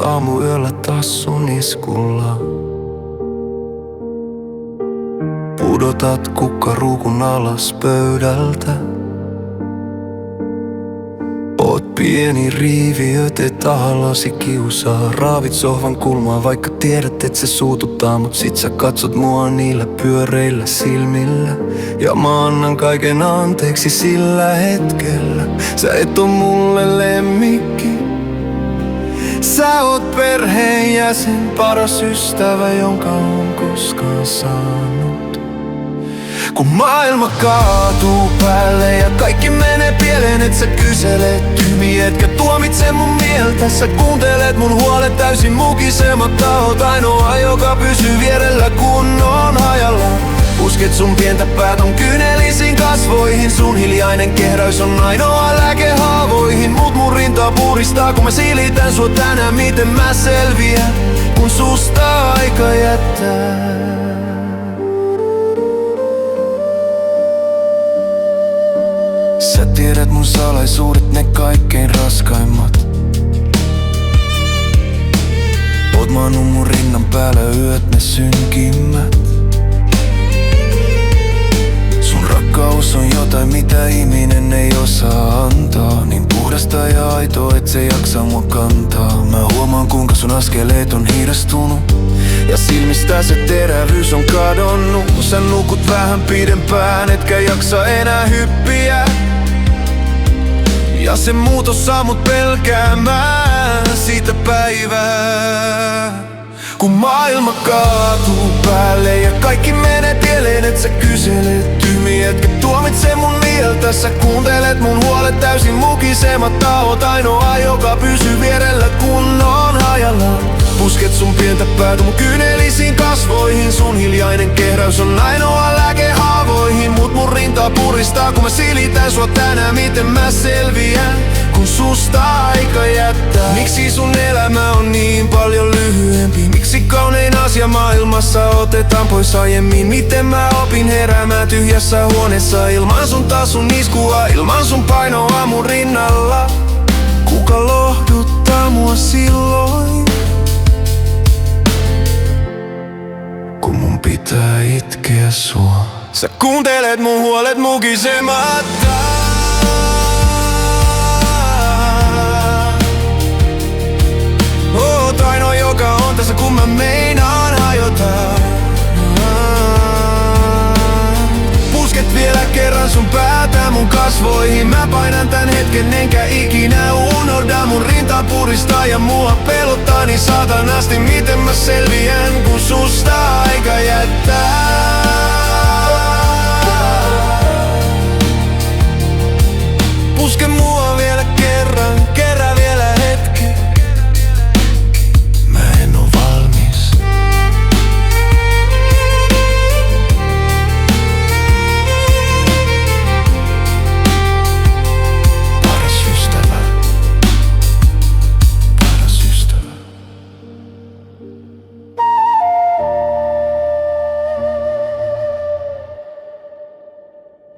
aamuyöllä taas sun iskulla. Pudotat kukkaruukun alas pöydältä. Oot pieni riiviö, te tahallasi kiusaa. Raavit sohvan kulmaa, vaikka tiedät, et se suututtaa. Mut sit sä katsot mua niillä pyöreillä silmillä. Ja mä annan kaiken anteeksi sillä hetkellä. Sä et oo mulle lemmikki. Sä oot perheenjäsen, paras ystävä, jonka on koskaan saanut. Kun maailma kaatuu päälle ja kaikki menee pieleen, et sä kyselet tyhmiä, etkä tuomitse mun mieltä. Sä kuuntelet mun huolet täysin mukisematta. Oot ainoa, joka pysyy vierellä kun on hajalla. Pusket sun pientä päätön kyynelisiin kasvoihin. Sun hiljainen kehräys on ainoa lääke haavoihin. Mut mun rintaa puristaa, kun mä silitän sua tänään. Miten mä selviän, kun susta aika jättää? Sä tiedät mun salaisuudet, ne kaikkein raskaimmat. Oot maannut mun rinnan päällä yöt, ne synkimmät. Sun rakkaus on jotain, mitä ihminen ei osaa antaa. Niin puhdasta ja aitoa, et se jaksa mua kantaa. Mä huomaan kuinka sun askeleet on hidastunut. Ja silmistä se terävyys on kadonnut. Sä nukut vähän pidempään, etkä jaksa enää hyppiä. Ja se muutos saa mut pelkäämään siitä päivää. Kun maailma kaatuu päälle ja kaikki menee pieleen, et sä kyselet tyhmiä, etkä tuomitse mun mieltä. Sä kuuntelet mun huolet täysin mukisematta. Oot ainoa, joka pysyy vierellä kun on hajalla. Pusket sun pientä päätä mun kyynelisiin kasvoihin. Sun hiljainen kehräys on ainoa lääke haavoihin. Mut mun rintaa puristaa, kun mä silitän sua tänään. Miten mä selviän, kun susta aika jättää? Miksi sun elämä on niin paljon lyhyempi? Miksi kaunein asia maailmassa otetaan pois aiemmin? Miten mä opin heräämään tyhjässä huoneessa ilman sun tasun iskua, ilman sun painoa mun rinnalla? Kuka lohduttaa mua silloin, kun mun pitää itkeä sua? Sä kuuntelet mun huolet mukisematta. Oot ainoa, joka on tässä kun mä meinaan hajota. Pusket vielä kerran sun päätä mun kasvoihin. Mä painan tän hetken enkä ikinä unohda. Mun rintaa puristaa ja mua pelottaa niin saatanasti. Miten mä selviän,